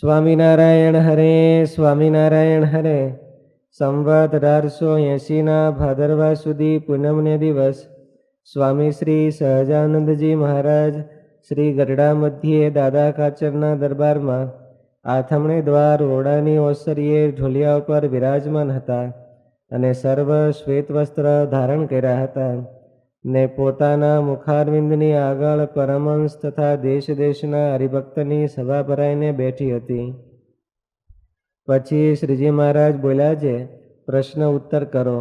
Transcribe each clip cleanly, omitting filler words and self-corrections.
સ્વામિનારાયણ હરે સ્વામિનારાયણ હરે. સંવત 1880 ભાદરવા સુધી પૂનમને દિવસ સ્વામી શ્રી સહજાનંદજી મહારાજ શ્રી ગરડા મધ્યે દાદા ખાચરના દરબારમાં આથમણે દ્વાર ઓરડાની ઓસરીએ ઢોલિયા ઉપર વિરાજમાન હતા અને સર્વ શ્વેત વસ્ત્ર ધારણ કર્યા હતા ને પોતાના મુખારવિંદની આગળ પરમહંસ તથા દેશ દેશના હરિભક્તની સભા ભરાઈને બેઠી હતી. પછી શ્રીજી મહારાજ બોલ્યા છે, પ્રશ્ન ઉત્તર કરો.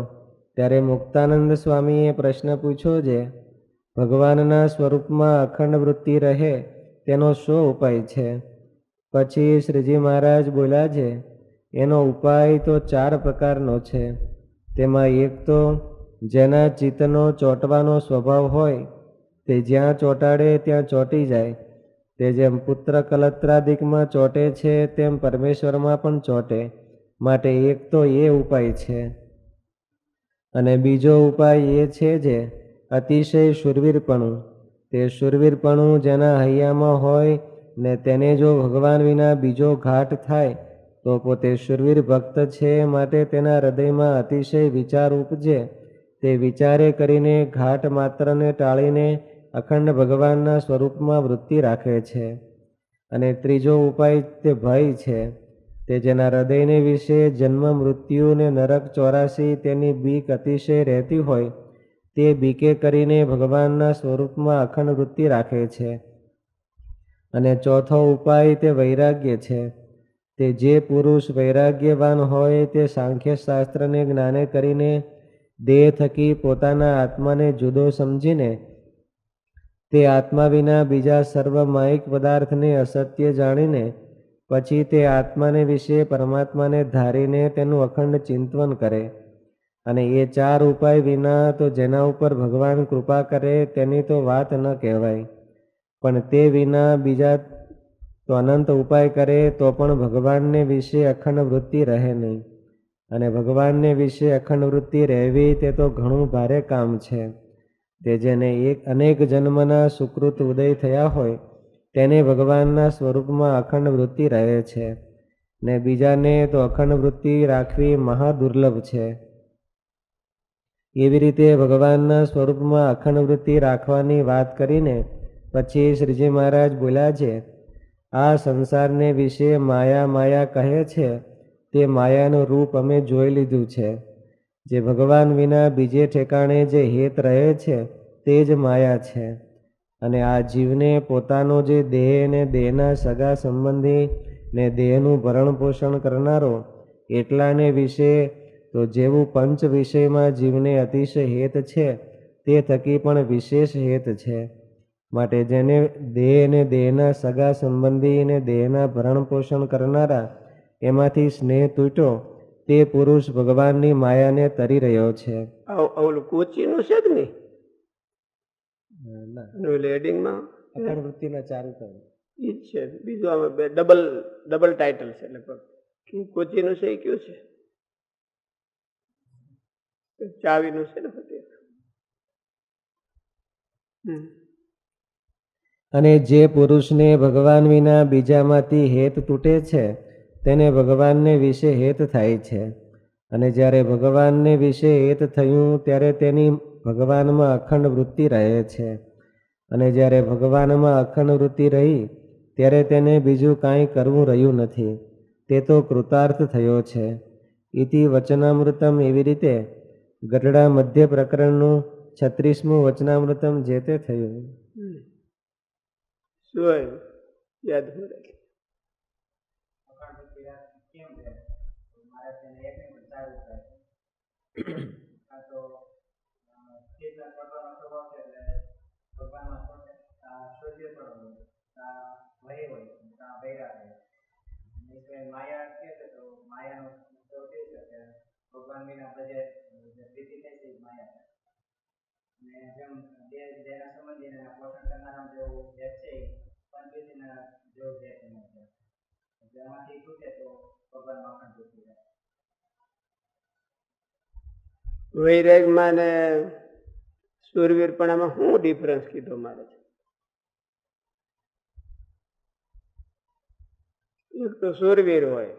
ત્યારે મુક્તાનંદ સ્વામીએ પ્રશ્ન પૂછ્યો છે, ભગવાનના સ્વરૂપમાં અખંડ વૃત્તિ રહે તેનો શો ઉપાય છે? પછી શ્રીજી મહારાજ બોલ્યા છે, એનો ઉપાય તો 4 પ્રકારનો છે. તેમાં એક તો જેના ચિત્તનો ચોંટવાનો સ્વભાવ હોય તે જ્યાં ચોંટાડે ત્યાં ચોંટી જાય. તે જેમ પુત્ર કલત્રાદિકમાં ચોંટે છે તેમ પરમેશ્વરમાં પણ ચોંટે. માટે એક તો એ ઉપાય છે. અને બીજો ઉપાય એ છે જે અતિશય શૂરવીરપણું. તે શૂરવીરપણું જેના હૈયામાં હોય ને તેને જો ભગવાન વિના બીજો ઘાટ થાય તો પોતે શૂરવીર ભક્ત છે, માટે તેના હૃદયમાં અતિશય વિચાર ઉપજે. તે વિચારે કરીને ઘાટ માત્રને ટાળીને અખંડ ભગવાનના સ્વરૂપમાં વૃત્તિ રાખે છે. અને ત્રીજો ઉપાય તે ભય છે. તે જેના હૃદયને વિશે જન્મ મૃત્યુ ને નરક 84 તેની બીક અતિશય રહેતી હોય તે બીકે કરીને ભગવાનના સ્વરૂપમાં અખંડ વૃત્તિ રાખે છે. અને ચોથો ઉપાય તે વૈરાગ્ય છે. તે જે પુરુષ વૈરાગ્યવાન હોય તે સાંખ્ય શાસ્ત્રને જ્ઞાને કરીને દેહ થકી પોતાના આત્માને જુદો સમજીને તે આત્મા વિના બીજા સર્વ માયિક પદાર્થને અસત્ય જાણીને પછી તે આત્માને વિશે પરમાત્માને ધારીને તેનું અખંડ ચિંતન કરે. અને એ 4 ઉપાય વિના તો જેના ઉપર ભગવાન કૃપા કરે તેની તો વાત ન કહેવાય. પણ તે વિના બીજા તો અનંત ઉપાય કરે તો પણ ભગવાનને વિશે અખંડ વૃત્તિ રહે નહીં. અને ભગવાનને વિશે અખંડ વૃત્તિ રહેવી તે તો ઘણું ભારે કામ છે. તે જેને અનેક જન્મના સુકૃત ઉદય થયા હોય તેને ભગવાનના સ્વરૂપમાં અખંડ વૃત્તિ રહે છે. ને બીજાને તો અખંડ વૃત્તિ રાખવી મહાદુર્લભ છે. એવી રીતે ભગવાનના સ્વરૂપમાં અખંડ વૃત્તિ રાખવાની વાત કરીને પછી શ્રીજી મહારાજ બોલ્યા છે, આ સંસારને વિશે માયા માયા કહે છે તે માયાનું રૂપ અમે જોઈ લીધું છે. જે ભગવાન વિના બીજે ઠેકાણે જે હેત રહે છે તે જ માયા છે. અને આ જીવને પોતાનો જે દેહ ને દેહના સગા સંબંધી ને દેહનું ભરણ પોષણ કરનારો એટલાને વિશે તો જેવું પંચ વિષયમાં જીવને અતિશય હેત છે તે થકી પણ વિશેષ હેત છે. માટે જેને દેહ ને દેહના સગા સંબંધી ને દેહના ભરણ પોષણ કરનારા એમાંથી સ્નેહ તૂટ્યો તે પુરુષ ભગવાનની માયાને તરી રહ્યો છે. ઓલું કોચીનું છે જ નહીં લેડિંગમાં અખંડ વૃત્તિના 4 ઉપાય એ જ છે. બીજું આમાં ડબલ ટાઇટલ છે લગભગ. કોચીનું છે એ કયું છે? ચાવીનું છે ને ફતેહ. અને જે પુરુષને ભગવાન વિના બીજામાંથી હેત તૂટે છે તેને ભગવાનને વિશે હેત થાય છે. અને જ્યારે ભગવાનને વિશે હેત થયું ત્યારે તેની ભગવાનમાં અખંડ વૃત્તિ રહે છે. અને જ્યારે ભગવાનમાં અખંડ વૃત્તિ રહી ત્યારે તેને બીજું કાંઈ કરવું રહ્યું નથી. તે તો કૃતાર્થ થયો છે. ઇતિ વચનામૃતમ. એવી રીતે ગઢડા મધ્ય પ્રકરણનું 36મું વચનામૃતમ જે તે થયું. શું યાદ હોય? વૈરાગમાં ને શૂરવીરપણામાં શું ડિફરન્સ કીધો મારે? એક તો શૂરવીર હોય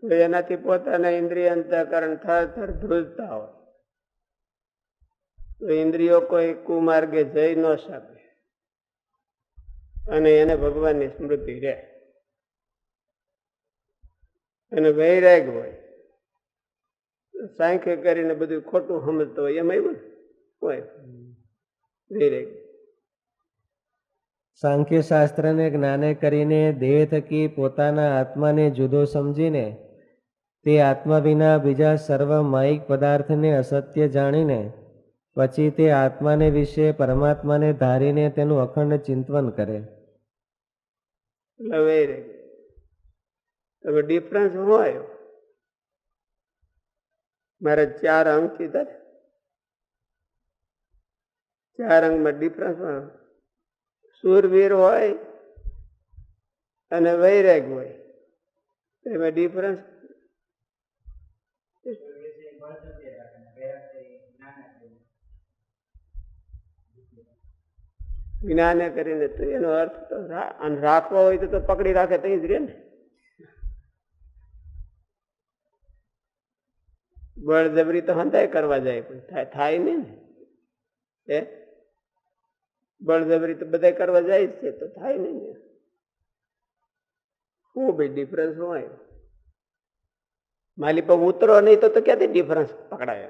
તો એનાથી પોતાના ઇન્દ્રિય અંતઃકરણ થર ધ્રુજતા હોય તો ઇન્દ્રિયો કોઈ કુમાર્ગે જઈ ન શકે અને એને ભગવાનની સ્મૃતિ રહે. અને વૈરાગ હોય સાંખ્ય કરીને બધું ખોટું સમજતો હોય એમ આવ્યું ને હોય વૈરાગ. સાંખ્ય શાસ્ત્રને જ્ઞાને કરીને દેહ થકી પોતાના આત્માને જુદો સમજીને તે આત્મા વિના બીજા સર્વ માયિક પદાર્થને અસત્ય જાણીને પછી તે આત્માને વિશે પરમાત્માને ધારીને તેનું અખંડ ચિંતન કરે. એટલે વૈરાગ. હવે ડિફરન્સ શું આવ્યો? મારે 4 અંગ કીધા, 4 અંગમાં ડિફરન્સ શૂરવીર હોય અને વૈરાગ હોય એમાં ડિફરન્સ જ્ઞાને કરીને તો એનો અર્થ તો રાખવો હોય તો પકડી રાખે તો જ રે ને. બળજબરી તો હંધાય કરવા જાય પણ થાય નહીં ને. બળજબરી તો બધા કરવા જાય જ છે તો થાય નહીં ને. શું ભાઈ ડિફરન્સ હોય? માલી પર ઉતરો નહીં તો ક્યાંથી ડિફરન્સ પકડાય?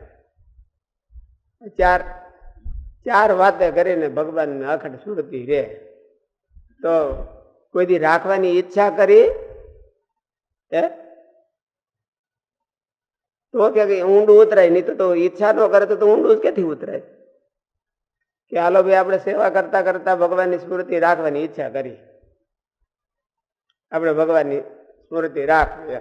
4 વાતે કરીને ભગવાન અખંડ સ્મૃતિ રે તો કોઈ દી રાખવાની ઈચ્છા કરી તો કે ઊંડું ઉતરાય, નહીં તો ઈચ્છા ન કરે તો ઊંડું ક્યાંથી ઉતરાય? કે હાલો ભાઈ આપણે સેવા કરતા કરતા ભગવાનની સ્મૃતિ રાખવાની ઈચ્છા કરી, આપણે ભગવાનની સ્મૃતિ રાખવી.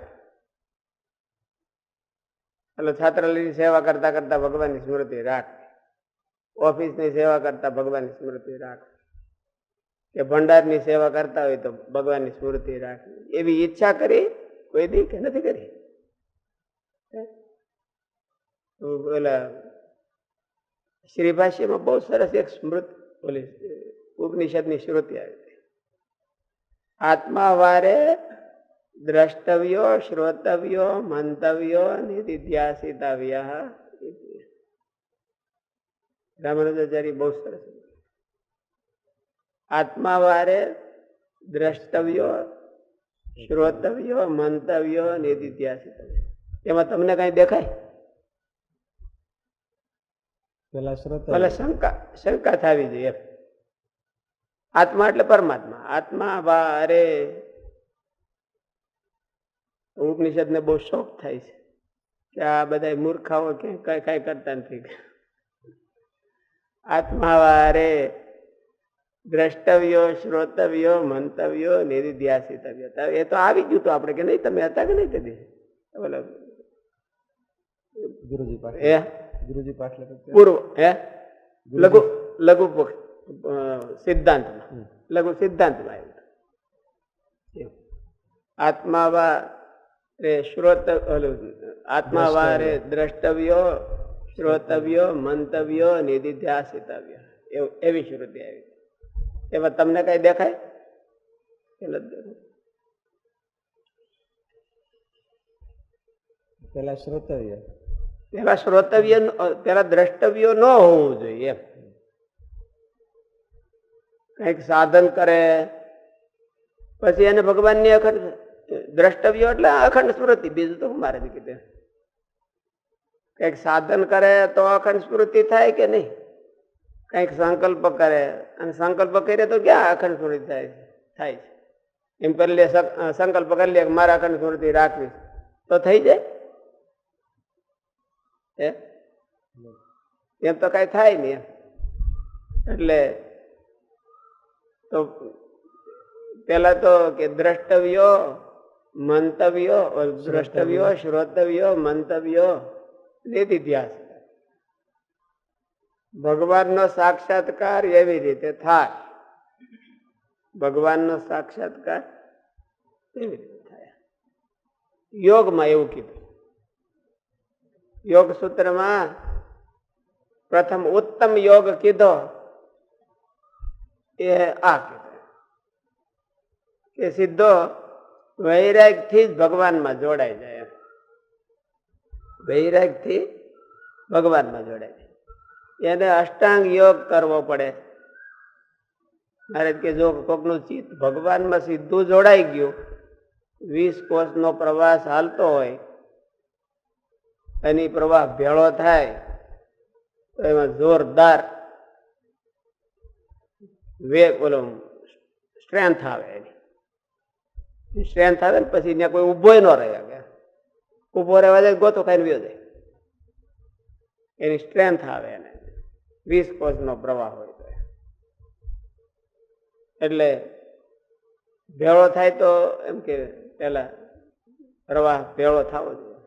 એટલે છાત્રાલયની સેવા કરતા કરતા ભગવાનની સ્મૃતિ રાખવી, ઓફિસની સેવા કરતા ભગવાનની સ્મૃતિ રાખવી, કે ભંડારની સેવા કરતા હોય તો ભગવાનની સ્મૃતિ રાખવી. એવી ઈચ્છા કરી કોઈ દી કે નથી કરી? પેલા શ્રી ભાષ્યમાં બહુ સરસ એક સ્મૃતિ બોલી, ઉપનિષદની શ્રુતિ આવી હતી. આત્મા વારે દ્રષ્ટવ્યો શ્રોતવ્યો મંતવ્યો નિધિધ્યાસિતવ્ય. રામાનુજાચાર્ય બહુ સરસ. આત્મા વારે દ્રષ્ટવ્યો શ્રોતવ્યો મંતવ્યો નિધિધ્યાસિતવ્ય. એમાં તમને કઈ દેખાય? પેલા શંકા થવી જોઈએ. આત્મા એટલે પરમાત્મા. આત્મા વારે ઉપનિષદ ને બહુ શોખ થાય છે કે આ બધા મૂર્ખાઓ કઈ કરતા નથી. આત્મા વારે દ્રષ્ટવ્યો શ્રોતવ્યો મંતવ્યો નિધિધ્યાસિતવ્ય. એ તો આવી ગયું તો આપણે કે નહીં, તમે હતા કે નહીં કદી? ગુરુજી પાઠ પૂર્વ લઘુ સિદ્ધાંતમાં લઘુ સિદ્ધાંતમાં આવ્યું. આત્મા વારે આત્મા વારે દ્રષ્ટવ્યો શ્રોતવ્યો મંતવ્યો નિધિધ્યાસિતવ્ય, એવી શ્રુતિ આવી. એમાં તમને કઈ દેખાય? પેલા શ્રોતવ્ય, પેલા શ્રોતવ્ય, પેલા દ્રષ્ટવ્યો ન હોવું જોઈએ. એમ કઈક સાધન કરે પછી એને ભગવાનની અખંડ દ્રષ્ટવ્યો એટલે અખંડ સ્મૃતિ, બીજું તો મારે કીધું. કઈક સાધન કરે તો અખંડ સ્મૃતિ થાય કે નહીં? કઈક સંકલ્પ કરે અને સંકલ્પ કરે તો ક્યાં અખંડ સ્મૃતિ થાય છે? એમ કરી લે, સંકલ્પ કરી લે મારે અખંડ સ્મૃતિ રાખવી તો થઈ જાય? એમ તો કઈ થાય નહી. એટલે તો પેલા તો કે દ્રષ્ટવ્યો મંતવ્યો, દ્રષ્ટવ્યો શ્રોતવ્યો મંતવ્યો નિધિધ્યાસ. ભગવાનનો સાક્ષાત્કાર એવી રીતે થાય. ભગવાનનો સાક્ષાત્કાર એવી રીતે થાય. યોગમાં એવું કીધું. યોગ સૂત્રમાં પ્રથમ ઉત્તમ યોગ કીધો એ આ કીધો. કે સીધો વૈરાગથી જ ભગવાનમાં જોડાઈ જાય. વૈરાગથી ભગવાનમાં જોડાય જાય. એને અષ્ટાંગ યોગ કરવો પડે. મારે કે જો કોકનું ચિત્ત ભગવાનમાં સીધું જોડાઈ ગયું, 20 કોષનો પ્રવાસ હાલતો હોય, એની પ્રવાહ ભેળો થાય તો એમાં જોરદાર વેગ ઓલો સ્ટ્રેન્થ આવે. એની સ્ટ્રેન્થ આવે ને પછી ત્યાં કોઈ ઉભો ન રહે. ઉભો રહેવા જાય ગોતો ખાઈને વ્યો જાય. એની સ્ટ્રેન્થ આવે એને 20 કોષનો પ્રવાહ હોય તો. એટલે ભેળો થાય તો એમ કે પેલા પ્રવાહ ભેળો થવો જોઈએ.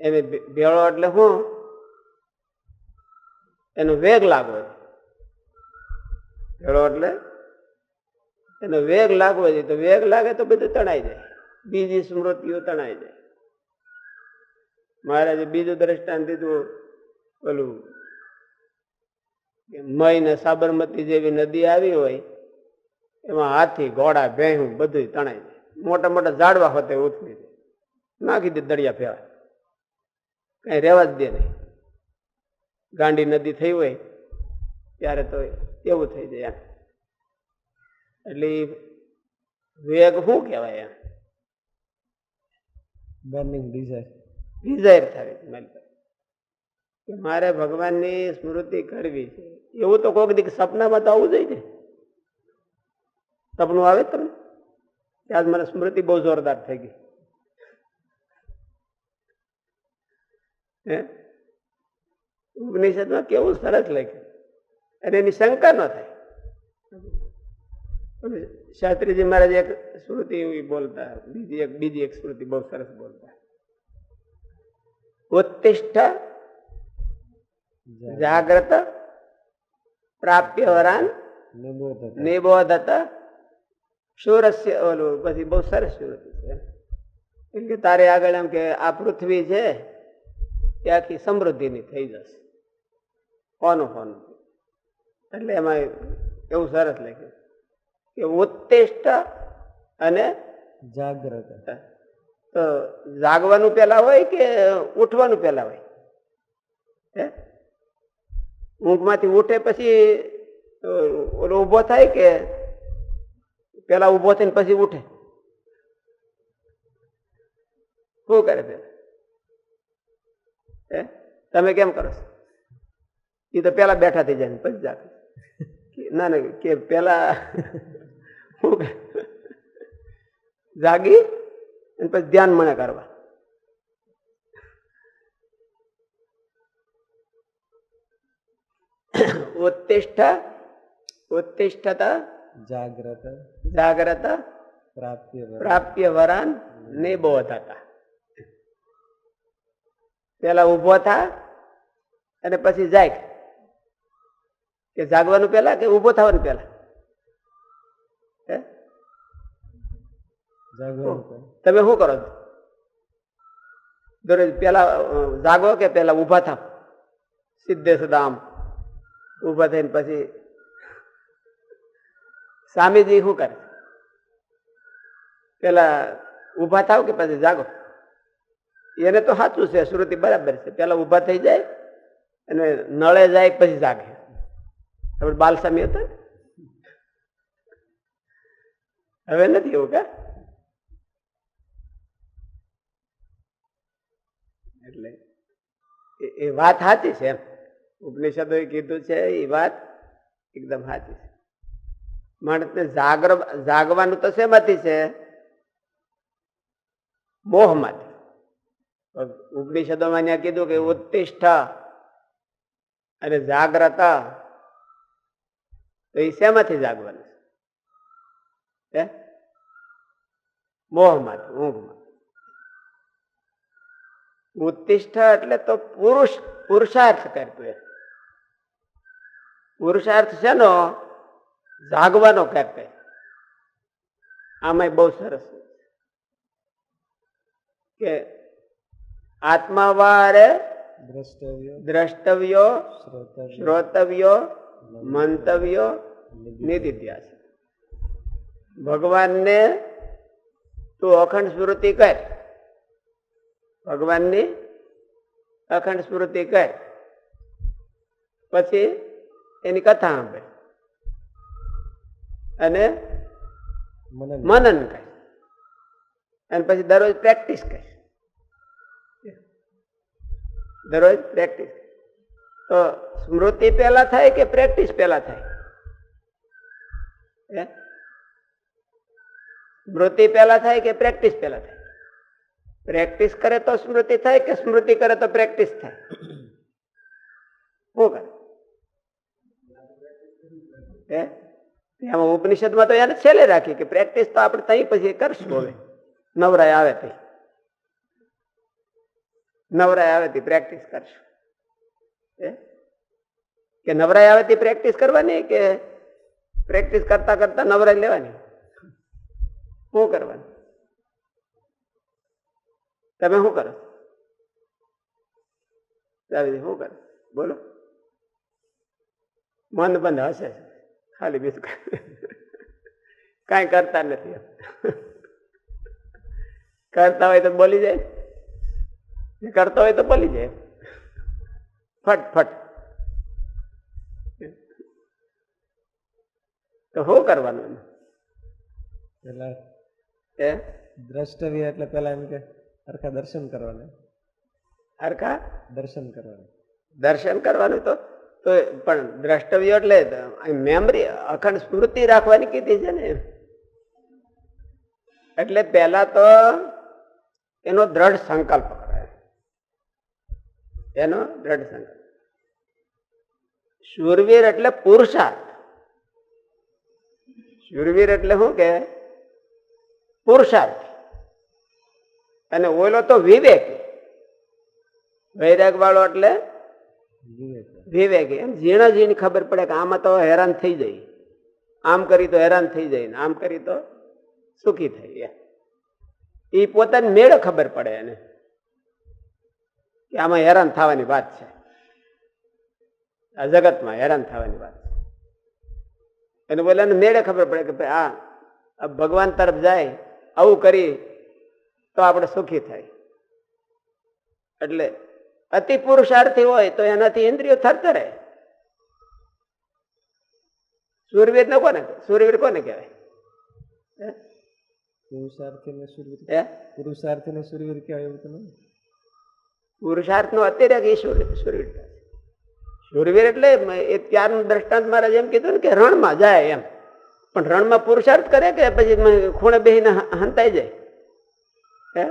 એને ભેળો એટલે શું? એનો વેગ લાગવો જોઈએ. ભેળો એટલે એનો વેગ લાગવો જોઈએ. તો વેગ લાગે તો બધું તણાઈ જાય, બીજી સ્મૃતિઓ તણાઈ જાય. મહારાજે બીજું દ્રષ્ટાંત દીધું, પેલું મય ને સાબરમતી જેવી નદી આવી હોય, એમાં હાથી, ઘોડા, ભેંસું બધું તણાઈ જાય. મોટા મોટા ઝાડવા હોતે ઉથલી દે, નાખી દે દરિયા ફેવા, કઈ રહેવા જ દે નહીં. ગાંડી નદી થઈ હોય ત્યારે તો એવું થઈ જાય. એટલે વેગ શું કહેવાય? એમ બર્નિંગ ડિઝાયર થાય કે મારે ભગવાનની સ્મૃતિ કરવી છે. એવું તો કોઈક દી સપનામાં તો આવું જોઈએ. સપનું આવે તમને આજ મને સ્મૃતિ બહુ જોરદાર થઈ ગઈ. ઉપનિષદમાં કેવું સરસ લખ્યું, અને એની શંકા ન થાય. શાસ્ત્રીજી મહારાજ એક સ્મૃતિ બોલતા, બીજી એક સ્મૃતિ બહુ સરસ બોલતા. ઉત્તિષ્ઠ જાગ્રત પ્રાપ્ય વરાન નિબોધત શૂરસ્ય. ઓલું પછી બહુ સરસ સ્મૃતિ છે. કેમ કે તારે આગળ એમ કે આ પૃથ્વી છે એ આખી સમૃદ્ધિની થઈ જશે. કોનું કોનું એટલે એમાં એવું સરસ લખ્યું કે ઉત્તિષ્ઠ અને જાગ્રત. તો જાગવાનું પેલા હોય કે ઉઠવાનું પેલા હોય? ઊંઘમાંથી ઉઠે પછી ઓલો ઉભો થાય કે પેલા ઉભો થઈને પછી ઉઠે? શું કરે પેલા? તમે કેમ કરો છો? એ તો પેલા બેઠા થઈ જાય પછી જાગે. ના ના કે પેલા જાગી અને પછી ધ્યાન મને કરવા. ઉત્તિષ્ઠત જાગ્રત જાગ્રત પ્રાપ્ય વરાન નિબોધત. પેલા ઉભો થા અને પછી જાય. કે જાગવાનું પેલા કે ઉભો થવાનું પેલા? તમે શું કરો છો દરરોજ? પેલા જાગો કે પેલા ઉભા થાવ? સિદ્ધે સદામ ઉભા થઈને પછી સ્વામીજી શું કરે? પેલા ઉભા થાવ કે પછી જાગો? એને તો સાચું છે, શ્રુતિ બરાબર છે. પેલા ઉભા થઈ જાય અને નળે જાય પછી જાગે. આપણે બાલસ્વામી હતા, હવે નથી એવું કા? એટલે એ વાત સાચી છે. એમ ઉપનિષદોએ કીધું છે એ વાત એકદમ સાચી છે. માણસને જાગવાનું તો શેમાંથી છે? મોહમાંથી. ઉપનિષદોમાં ત્યાં કીધું કે ઉત્તિષ્ઠ અને જાગ્રત, તો એ શેમાંથી જાગવાનું છે? મોહમાંથી, ઊંઘમાં. ઉત્તિષ્ઠ એટલે તો પુરુષાર્થ કરતું. એ પુરુષાર્થ છે નો જાગવાનો ક્યાંક કઈ. આમાં બહુ સરસ કે આત્માવારે દ્રષ્ટવ્યો શ્રોતવ્યો મંતવ્યો નિધિધ્યાસ. ભગવાનને તું અખંડ સ્મૃતિ કર, ભગવાનની અખંડ સ્મૃતિ કર, પછી એની કથા સાંભળ અને મનન કર, અને પછી દરરોજ પ્રેક્ટિસ કર, દરરોજ પ્રેક્ટિસ. તો સ્મૃતિ પહેલા થાય કે પ્રેક્ટિસ પહેલા થાય? સ્મૃતિ પહેલા થાય કે પ્રેક્ટિસ પહેલા થાય? પ્રેક્ટિસ કરે તો સ્મૃતિ થાય કે સ્મૃતિ કરે તો પ્રેક્ટિસ થાય? શું કરે? એમાં ઉપનિષદમાં તો એને છેલ્લે રાખી કે પ્રેક્ટિસ તો આપણે તઈ પછી કરશું. હવે નવરાય આવે તે, નવરાય આવે તે પ્રેક્ટિસ કરશું. કે નવરાય આવે તે પ્રેક્ટિસ કરવાની કે પ્રેક્ટિસ કરતા કરતા નવરાય લેવાની? શું કરવાનું? તમે શું કરો? શું કરો બોલો? મન બંધ હશે ખાલી, બીજું કઈ કરતા નથી. કરતા હોય તો બોલી જાય, કરતા હોય તો બોલી જાય ફટ ફટ. તો શું કરવાનું? પેલા દ્રષ્ટવ્ય એટલે પેલા એમ કે હરખા દર્શન કરવાના, હરખા દર્શન કરવાના, દર્શન કરવાનું. તો પણ દ્રષ્ટવ્ય એટલે મેમરી, અખંડ સ્મૃતિ રાખવાની કીધી છે ને. એટલે પેલા તો એનો દ્રઢ સંકલ્પ કરે, એનો દ્રઢ સંકલ્પ. શૂરવીર એટલે પુરુષાર્થ. શૂરવીર એટલે શું કે પુરુષાર્થ. અને ઓલો તો વિવેક, વૈરાગ વાળો એટલે વિવેકી. એમ ઝીણા ઝીણી ખબર પડે કે આમાં તો હેરાન થઈ જાય, આમ કરી તો હેરાન થઈ જાય ને આમ કરી તો સુખી થાય. એ પોતાની મેળે ખબર પડે એને કે આમાં હેરાન થવાની વાત છે, આ જગતમાં હેરાન થવાની વાત છે. એને બોલાને મેળે ખબર પડે કે ભાઈ આ ભગવાન તરફ જાય, આવું કરી તો આપણે સુખી થાય. એટલે અતિ પુરુષાર્થી હોય તો એનાથી ઇન્દ્રિયો થરથરે. શૂરવીર ને કોને, શૂરવીર કોને કહેવાય? પુરુષાર્થી ને શૂરવીર, પુરુષાર્થી ને શૂરવીર કહેવાય એવું તો નહીં. પુરુષાર્થ નો અત્યારે એ શૂરવીર. શૂરવીર એટલે એ ત્યારનું દ્રષ્ટાંત મહારાજ એમ કીધું ને કે રણમાં જાય એમ. પણ રણમાં પુરુષાર્થ કરે કે પછી ખૂણે બેહીને હંતાઈ જાય?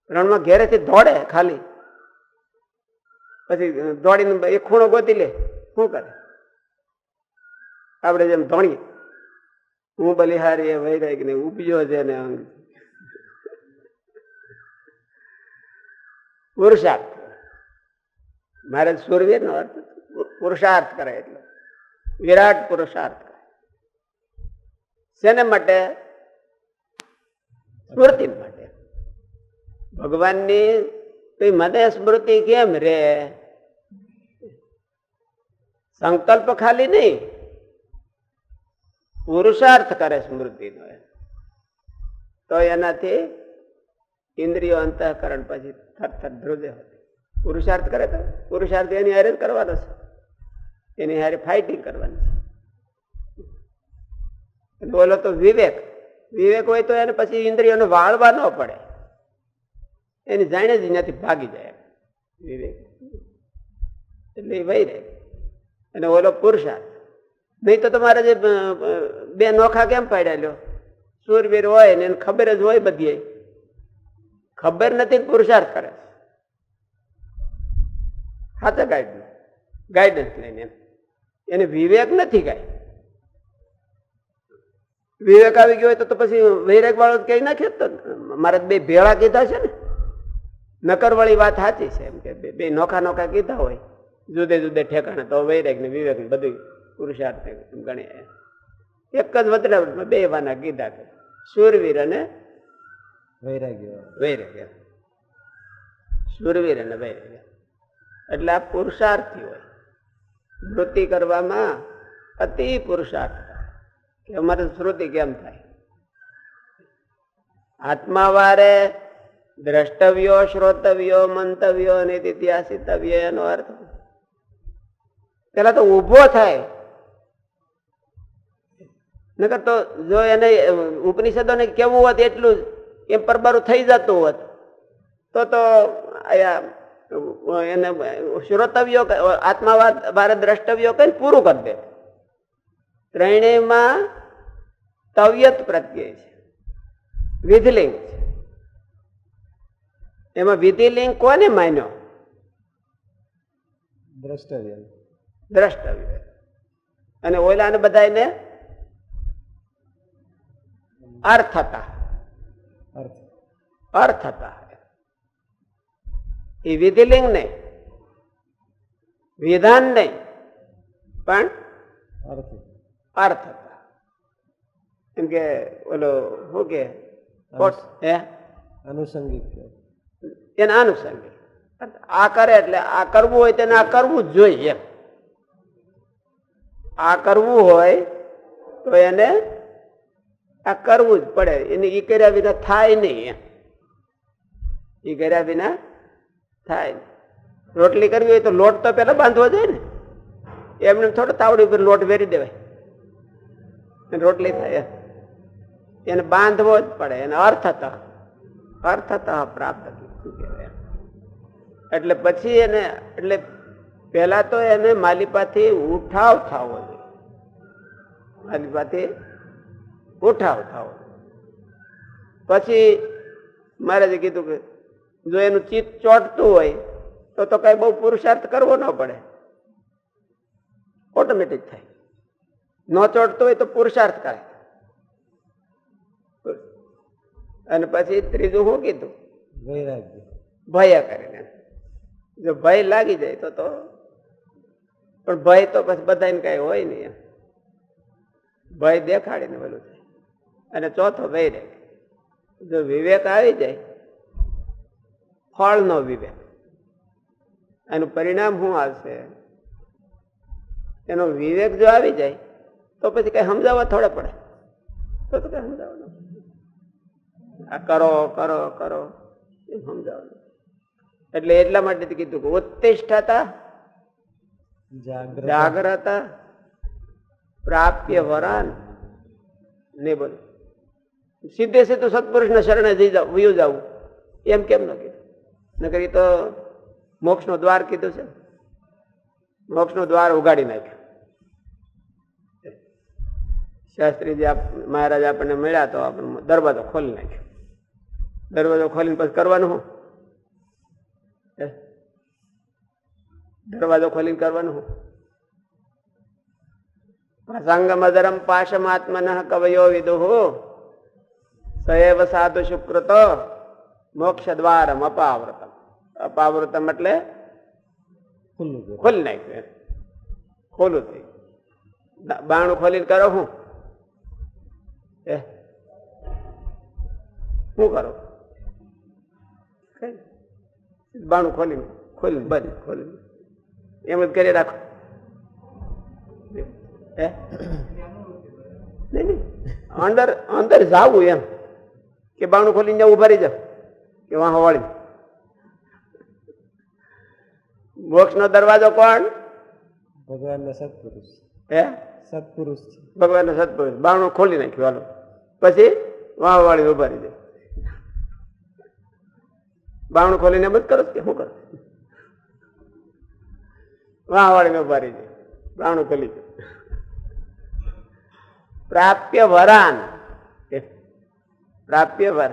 રણમાં ઘેરેથી દોડે ખાલી, પછી દોડીને એક ખૂણો ગોતી લે. શું કરે? આપણે જેમ ધોણીએ, હું બલિહારી વૈરાગ ને ઉપજો છે ને પુરુષાર્થ. મારે સૂરવીર નો અર્થ પુરુષાર્થ કરે, એટલે વિરાટ પુરુષાર્થ કરે. શેને માટે? સ્મૃતિ માટે. ભગવાનની મને સ્મૃતિ કેમ રે? સંકલ્પ ખાલી નહીં, પુરુષાર્થ કરે સ્મૃતિનો, તો એનાથી ઇન્દ્રિયો અંતઃકરણ પછી થરથર ધ્રુજે. પુરુષાર્થ કરે તો પુરુષાર્થ એની હારે કરવાનો છે, એની હારે ફાઇટિંગ કરવાની છે. બોલો તો વિવેક. વિવેક હોય તો એને પછી ઇન્દ્રિયોને વાળવા ન પડે, એની જાણે જ ત્યાંથી ભાગી જાય વિવેક. એટલે એ વહી રહે. અને ઓલો પુરુષાર્થ. નહીં તો તમારે જે બે નોખા કેમ પાડ્યા લ્યો? શૂરવીર હોય ને એને ખબર જ હોય બધી, ખબર નથી પુરુષાર્થ કરે. સાચા ગાઈડન્સ લઈને એમ. એને વિવેક નથી કાંઈ. વિવેક આવી ગયો હોય તો પછી વૈરાગ વાળો કઈ નાખે. તો મારે બે ભેળા કીધા છે ને, નકર વાળી વાત સાચી છે એમ કે બે નોખા નોખા કીધા હોય જુદે જુદે ઠેકાણે, તો વૈરાગ ને વિવેક ને બધું પુરુષાર્થ ગણે. એક જ વતરામાં બે વાના કીધા કે શૂરવીર અને વૈરાગ્ય. વૈરાગ્ય, શૂરવીર અને વૈરાગ્ય. એટલે આ પુરુષાર્થી હોય. વૃત્તિ કરવામાં અતિ પુરુષાર્થ. કે અમારે શ્રુતિ કેમ થાય? આત્માવારે દ્રષ્ટવ્યો, શ્રોતવ્યો, મંતવ્યો અને ઇતિહાસિતવ્ય એનો અર્થ પેલા તો ઉભો થાય. નકર તો જો એને ઉપનિષદોને કેવું હોત એટલું જ એમ પરબારું થઈ જતું હોત તો એને શ્રોતવ્યો આત્માવાદ વારે દ્રષ્ટવ્યો કઈ પૂરું કરી દે. ત્રણેયમાં તવ્યત પ્રત્યય છે, વિધિલિંગ છે. એમાં વિધિલિંગ કોને માન્યો? દ્રષ્ટવ્ય. દ્રષ્ટવ્ય. અને ઓલાને બધાને અર્થતા. અર્થતા એ વિધિલિંગ નહીં, વિધાન નહીં, પણ અર્થતા. એમ કે ઓલો શું કે આનુષંગિક, એના આનુષંગિક. આ કરે એટલે આ કરવું હોય તેને આ કરવું જ જોઈએ એમ. આ કરવું હોય તો એને આ કરવું જ પડે. એને ઈ કર્યા વિના થાય નહીં એમ. ઈ કર્યા વિના થાય નહીં. રોટલી કરવી હોય તો લોટ તો પેલા બાંધવો જોઈએ ને. એમને થોડો તાવડી ઉપર લોટ વેરી દેવાય, રોટલી થાય. એને બાંધવો જ પડે. એને અર્થત પ્રાપ્ત કહેવાય. એટલે પછી એને એટલે પેલા તો એને માલિપાથી ઉઠાવ થવો જોઈએ. માલિપાથી ઉઠાવ થવો. પછી મહારાજે કીધું કે જો એનું ચિત્ત ચોટતું હોય તો કઈ બહુ પુરુષાર્થ કરવો ન પડે, ઓટોમેટિક થાય. ન ચોટતું હોય તો પુરુષાર્થ કરે. અને પછી ત્રીજું શું કીધું? વૈરાગ્ય. ભય કરીને. જો ભય લાગી જાય તો પણ ભય તો પછી બધાને કઈ હોય નહીં એમ. ભય દેખાડીને પેલું થાય. અને ચોથો વૈરાગ. જો વિવેક આવી જાય, ફળનો વિવેક, એનું પરિણામ શું આવશે? એનો વિવેક જો આવી જાય તો પછી કઈ સમજાવવા થોડે પડે. તો કઈ સમજાવવા આ કરો કરો કરો એમ સમજાવવાનું. એટલે એટલા માટે કીધું કે ઉત્તિષ્ઠતા જાગ્રત પ્રાપ્ય વરાન ને બોલ. સીધે સીધું સત્પુરુષના શરણે વયું જવું એમ કેમ ન કીધું? નકર એ તો મોક્ષ નું દ્વાર કીધું છે. મોક્ષ નું દ્વાર ઉગાડી નાખ્યું. શાસ્ત્રીજી મહારાજ આપણને મળ્યા તો આપણે દરવાજો ખોલી નાખ્યો. દરવાજો ખોલીને પછી કરવાનું શું? દરવાજો ખોલીને કરવાનું શું? પ્રસંગમદરમ પાશમાત્મન કવયો વિદુહુ સએવ સાધુ શુક્રતો મોક્ષ દ્વારમ અપાવૃતમ. અપાવૃતમ એટલે ખોલી નાખ્યું. ખોલું થઈ. બાણું ખોલીને કરો શું? શું કરો? બાણું ખોલીને બંધ, ખોલીને એમ જ કરી રાખો. નહીં અંદર અંદર જાવું એમ કે બાણું ખોલીને ઉભા રહી જાવ કે વાહ વાળી. મોક્ષ નો દરવાજો કોણ? ભગવાનના સત્પુરુષ. સત્પુરુષ છે ભગવાનના સત્પુરુષ. બાણું ખોલી નાખ્યું. હાલો પછી વાહ વાળી ઉભા રહી જાય. બાણું ખોલીને એમ જ કરો કે શું કરો? વાહ વાળીને ઉભા રહી જાય. બાણું ખોલી જાય. પ્રાપ્ય વરાન. પ્રાપ્ય વર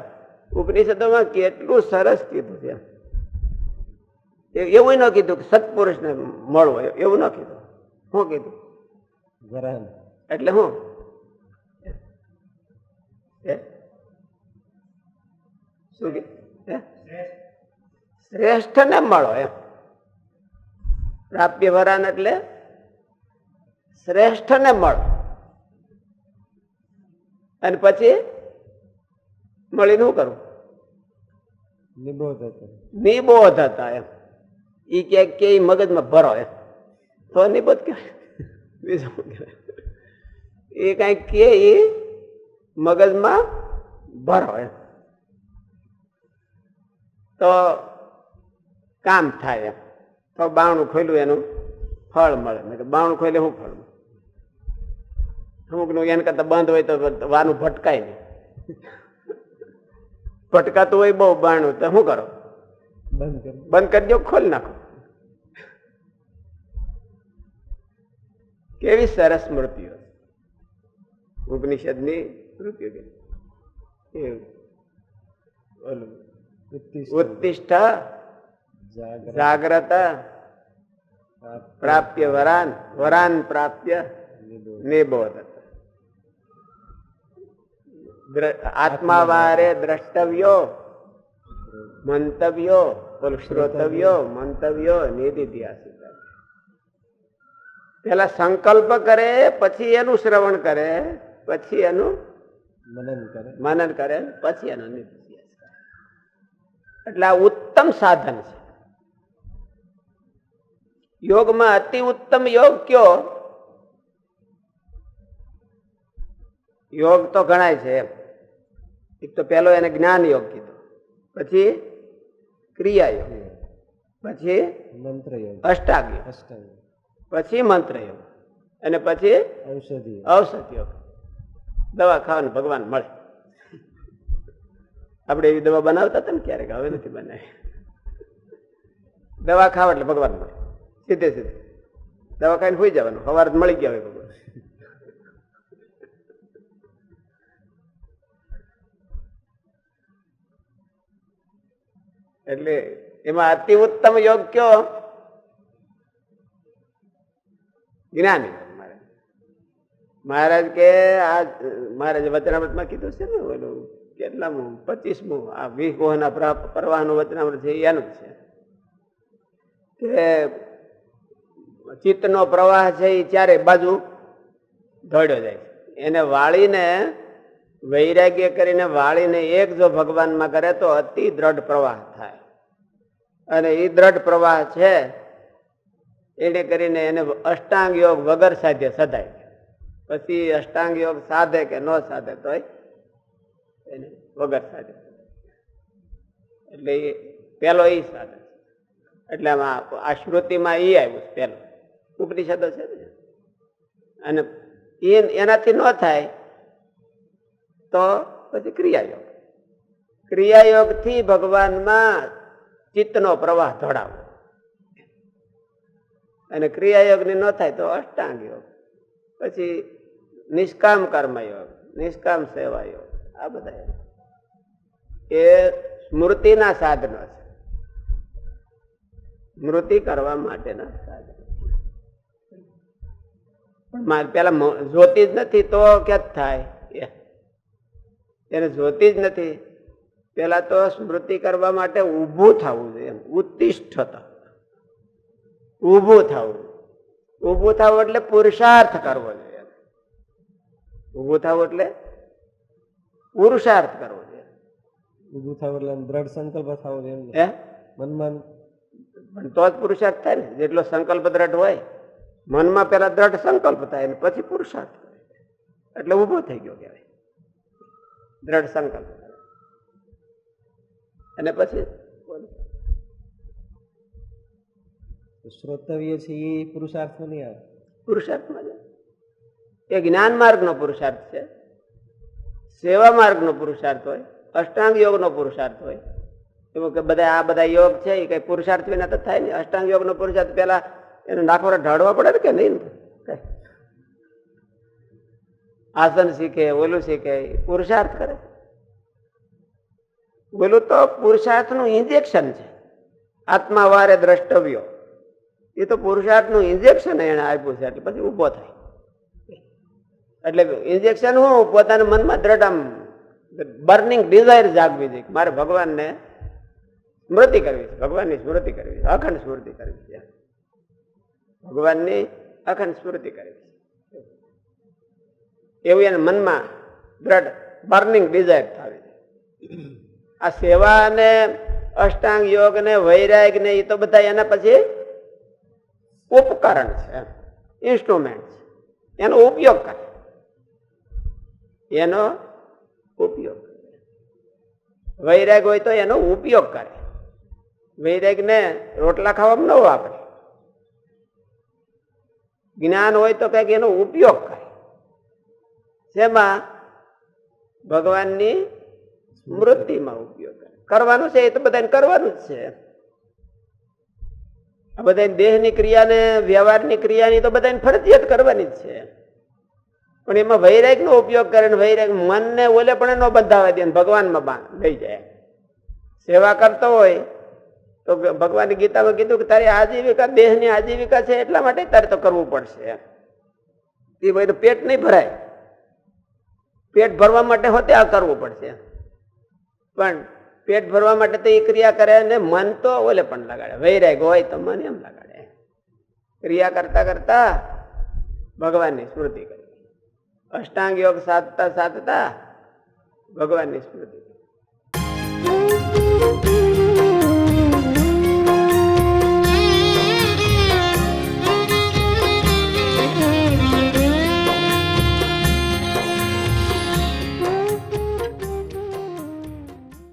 ઉપનિષદોમાં કેટલું સરસ કીધું છે. એવું ન કીધું કે સત્પુરુષને મળવો, એવું ન કીધું. શું કીધું? વરાન એટલે શું? શું કે શ્રેષ્ઠ ને મળો એમ. પ્રાપ્ય વરાન એટલે શ્રેષ્ઠ ને મળો. અને પછી મળીને શું કરવું? નિબોધ હતા એમ. ઈ કે મગજમાં ભરો એમ તો નિબોધ કહેવાય. બીજું કહેવાય એ કઈક કે એ મગજમાં ભરો એમ તો કામ થાય એમ. તો બાવણું ખોલ્યું એનું ફળ મળે. મેં બાવણું ખોલે શું ફળ? અમુક નું એને કરતા બંધ હોય તો વાનું ભટકાય નહીં. ભટકાતું હોય બહુ બાણું તો શું કરો? બંધ કરી દો, ખોલી નાખો. કેવી સરસ સ્મૃતિઓ ઉપનિષદની સ્મૃતિઓ. ઉત્તિષ્ઠ જાગ્રત પ્રાપ્ય વરાન, વરાન પ્રાપ્ય નિબોધ. આત્માવારે દ્રષ્ટવ્યો મંતવ્યો, શ્રોતવ્યો મંતવ્યો નિધિધ્યાસિત. પેલા સંકલ્પ કરે, પછી એનું શ્રવણ કરે, પછી એનું મનન કરે, પછી એનો નિધિધ્યાસ કરે. એટલે આ ઉત્તમ સાધન છે. યોગમાં અતિ ઉત્તમ યોગ કયો? યોગ તો ગણાય છે એમ. એક તો પેલો એને જ્ઞાન યોગ કીધો, પછી ક્રિયા યોગ, પછી મંત્ર યોગ, અષ્ટાંગ યોગ, પછી મંત્ર યોગ, અને પછી ઔષધ યોગ. દવા ખાવાનું ભગવાન મળે. આપણે એવી દવા બનાવતા હતા ને ક્યારેક, હવે નથી બનાવી. દવા ખાવા એટલે ભગવાન મળે સીધે સીધે. દવા ખાઈને હોઈ જવાનું, સવાર મળી ગયા હોય ભગવાન. એટલે એમાં અતિ ઉત્તમ યોગ કયો? જ્ઞાની મહારાજ કે આ મહારાજ વચનામૃતમાં કીધું છે ને, ઓલું કેટલામું 25મું આ 20 કોહના પ્રવાહનું વચનામૃત છે, એનું જ છે કે ચિત્તનો પ્રવાહ છે એ ચારે બાજુ દોડ્યો જાય છે. એને વાળીને વૈરાગ્ય કરીને વાળીને એક જો ભગવાનમાં કરે તો અતિ દ્રઢ પ્રવાહ થાય. અને એ દ્રઢ પ્રવાહ છે એને કરીને એને અષ્ટાંગ યોગ વગર સાધ્ય સદાય. પછી અષ્ટાંગ યોગ સાધે કે ન સાધે તો એને વગર સાધે. એટલે એ પેલો એ સાધે. એટલે આમાં આ શ્રુતિમાં એ આવ્યું પેલો ઉપનિષદો છે ને. અને એનાથી ન થાય તો પછી ક્રિયાયોગ. ક્રિયાયોગ થી ભગવાનમાં ચિત્તનો પ્રવાહ ધોડાવો. અને ક્રિયાયોગ ની ન થાય તો અષ્ટાંગ યોગ, પછી નિષ્કામ કર્મયોગ, નિષ્કામ સેવા યોગ. આ બધા એ સ્મૃતિના સાધનો છે. સ્મૃતિ કરવા માટેના સાધનો. પણ પેલા જોતી જ નથી તો ક્યાં થાય? એને જોતી જ નથી. પેલા તો સ્મૃતિ કરવા માટે ઊભું થવું જોઈએ. ઉત્તિષ્ઠ ઊભું થવું. ઊભું થવું એટલે પુરુષાર્થ કરવો જોઈએ. ઊભું થવું એટલે પુરુષાર્થ કરવો જોઈએ. ઊભું થવું એટલે દ્રઢ સંકલ્પ થવો જોઈએ. મનમાં પણ તો જ પુરુષાર્થ થાય ને. જેટલો સંકલ્પ દ્રઢ હોય, મનમાં પેલા દ્રઢ સંકલ્પ થાય ને પછી પુરુષાર્થ કરે એટલે ઊભો થઈ ગયો કહેવાય. દ્રઢ સંકલ્પ અને પછી શ્રોતવ્ય છે એ પુરુષાર્થમાં નહીં આવે. પુરુષાર્થમાં એ જ્ઞાન માર્ગ નો પુરુષાર્થ છે, સેવા માર્ગ નો પુરુષાર્થ હોય, અષ્ટાંગ યોગ નો પુરુષાર્થ હોય. એવું કે બધા આ બધા યોગ છે એ કઈ પુરુષાર્થ વિના તો થાય નહીં. અષ્ટાંગ યોગ નો પુરુષાર્થ પેલા એને નાખવા ઢાળવા પડે કે નહીં? આસન શીખે, ઓલું શીખે, પુરુષાર્થ કરે. ઓલું તો પુરુષાર્થ નું ઇન્જેક્શન છે. આત્મા વારે દ્રષ્ટવ્યો એ તો પુરુષાર્થ નું ઇન્જેક્શન એને આપ્યું છે. એટલે પછી ઉભો થાય. એટલે ઇન્જેક્શન હું પોતાના મનમાં દ્રઢ આમ બર્નિંગ ડિઝાયર જાગવી જોઈએ. મારે ભગવાનને સ્મૃતિ કરવી છે, ભગવાનની સ્મૃતિ કરવી છે, અખંડ સ્મૃતિ કરવી છે. ભગવાનની અખંડ સ્મૃતિ કરવી છે એવું એને મનમાં દ્રઢ બર્નિંગ ડિઝાયર થાય. આ સેવા ને અષ્ટાંગ યોગ ને વૈરાગ ને એ તો બધા એના પછી ઉપકરણ છે, ઇન્સ્ટ્રુમેન્ટ છે. એનો ઉપયોગ કરે. એનો ઉપયોગ કરે. વૈરાગ હોય તો એનો ઉપયોગ કરે. વૈરાગને રોટલા ખાવામાં ન વાપરે. જ્ઞાન હોય તો કઈક એનો ઉપયોગ કરે. શેમાં? ભગવાનની સ્મૃતિમાં ઉપયોગ કરે. કરવાનું છે એ તો બધાને કરવાનું જ છે. આ બધા દેહની ક્રિયા ને વ્યવહારની ક્રિયાની તો બધાને ફરજિયાત કરવાની જ છે. પણ એમાં વૈરાગ નો ઉપયોગ કરે ને વૈરાગ મનને ઓલે પણ ન બંધાવા દે, ભગવાનમાં લઈ જાય. સેવા કરતો હોય તો ભગવાન ગીતામાં કીધું કે તારી આજીવિકા દેહની આજીવિકા છે એટલા માટે તારે તો કરવું પડશે. એ બધું પેટ નહીં ભરાય. પેટ ભરવા માટે હોતે આ કરવું પડશે. પણ પેટ ભરવા માટે તો એ ક્રિયા કરે ને મન તો ઓલે પણ લગાડે. વૈરાગ હોય તો મન એમ લગાડે. ક્રિયા કરતા કરતા ભગવાનની સ્મૃતિ કરી. અષ્ટાંગ યોગ સાધતા સાધતા ભગવાનની સ્મૃતિ કરી.